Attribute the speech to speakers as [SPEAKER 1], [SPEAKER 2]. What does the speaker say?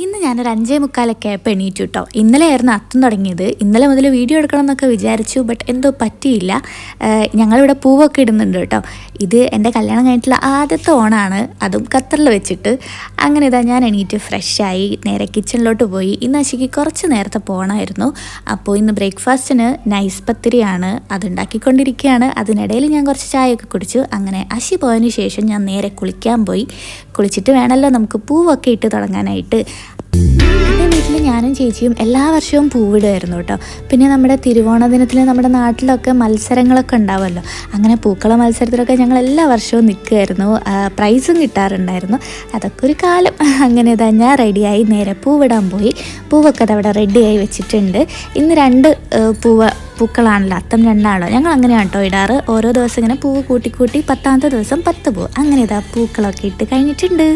[SPEAKER 1] ഇന്ന് ഞാനൊരു 5:45 ആയപ്പോൾ എണീറ്റു കേട്ടോ. ഇന്നലെയായിരുന്നു അത്തം തുടങ്ങിയത്. ഇന്നലെ മുതൽ വീഡിയോ എടുക്കണം എന്നൊക്കെ വിചാരിച്ചു, ബട്ട് എന്തോ പറ്റിയില്ല. ഞങ്ങളിവിടെ പൂവൊക്കെ ഇടുന്നുണ്ട് കേട്ടോ. ഇത് എൻ്റെ കല്യാണം കഴിഞ്ഞിട്ടുള്ള ആദ്യത്തെ ഓണാണ്, അതും ഖത്തറിൽ വെച്ചിട്ട്. അങ്ങനെ ഇതാ ഞാൻ എണീറ്റ് ഫ്രഷായി നേരെ കിച്ചണിലോട്ട് പോയി. ഇന്ന് അശിക്ക് കുറച്ച് നേരത്തെ പോകണമായിരുന്നു. അപ്പോൾ ഇന്ന് ബ്രേക്ക്ഫാസ്റ്റിന് നൈസ് പത്തിരിയാണ്, അതുണ്ടാക്കിക്കൊണ്ടിരിക്കുകയാണ്. അതിനിടയിൽ ഞാൻ കുറച്ച് ചായയൊക്കെ കുടിച്ചു. അങ്ങനെ അശി പോയതിന് ശേഷം ഞാൻ നേരെ കുളിക്കാൻ പോയി. കുളിച്ചിട്ട് വേണമല്ലോ നമുക്ക് പൂവൊക്കെ ഇട്ട് തുടങ്ങാനായിട്ട്. എൻ്റെ വീട്ടിൽ ഞാനും ചേച്ചിയും എല്ലാ വർഷവും പൂവിടുമായിരുന്നു കേട്ടോ. പിന്നെ നമ്മുടെ തിരുവോണ ദിനത്തിൽ നമ്മുടെ നാട്ടിലൊക്കെ മത്സരങ്ങളൊക്കെ ഉണ്ടാവുമല്ലോ. അങ്ങനെ പൂക്കള മത്സരത്തിലൊക്കെ ഞങ്ങൾ എല്ലാ വർഷവും നിൽക്കുമായിരുന്നു, പ്രൈസും കിട്ടാറുണ്ടായിരുന്നു. അതൊക്കെ ഒരു കാലം. അങ്ങനെ ഇതാ ഞാൻ റെഡിയായി നേരെ പൂവിടാൻ പോയി. പൂവൊക്കെ അതവിടെ റെഡിയായി വെച്ചിട്ടുണ്ട്. ഇന്ന് 2 പൂക്കളാണല്ലോ, അത്തം 2 ഞങ്ങൾ അങ്ങനെയാണ് കേട്ടോ ഇടാറ്. ഓരോ ദിവസം ഇങ്ങനെ പൂവ് കൂട്ടി 10ാമത്തെ ദിവസം 10 പൂവ്. അങ്ങനെ ഇതാ പൂക്കളൊക്കെ ഇട്ട് കഴിഞ്ഞിട്ടുണ്ട്.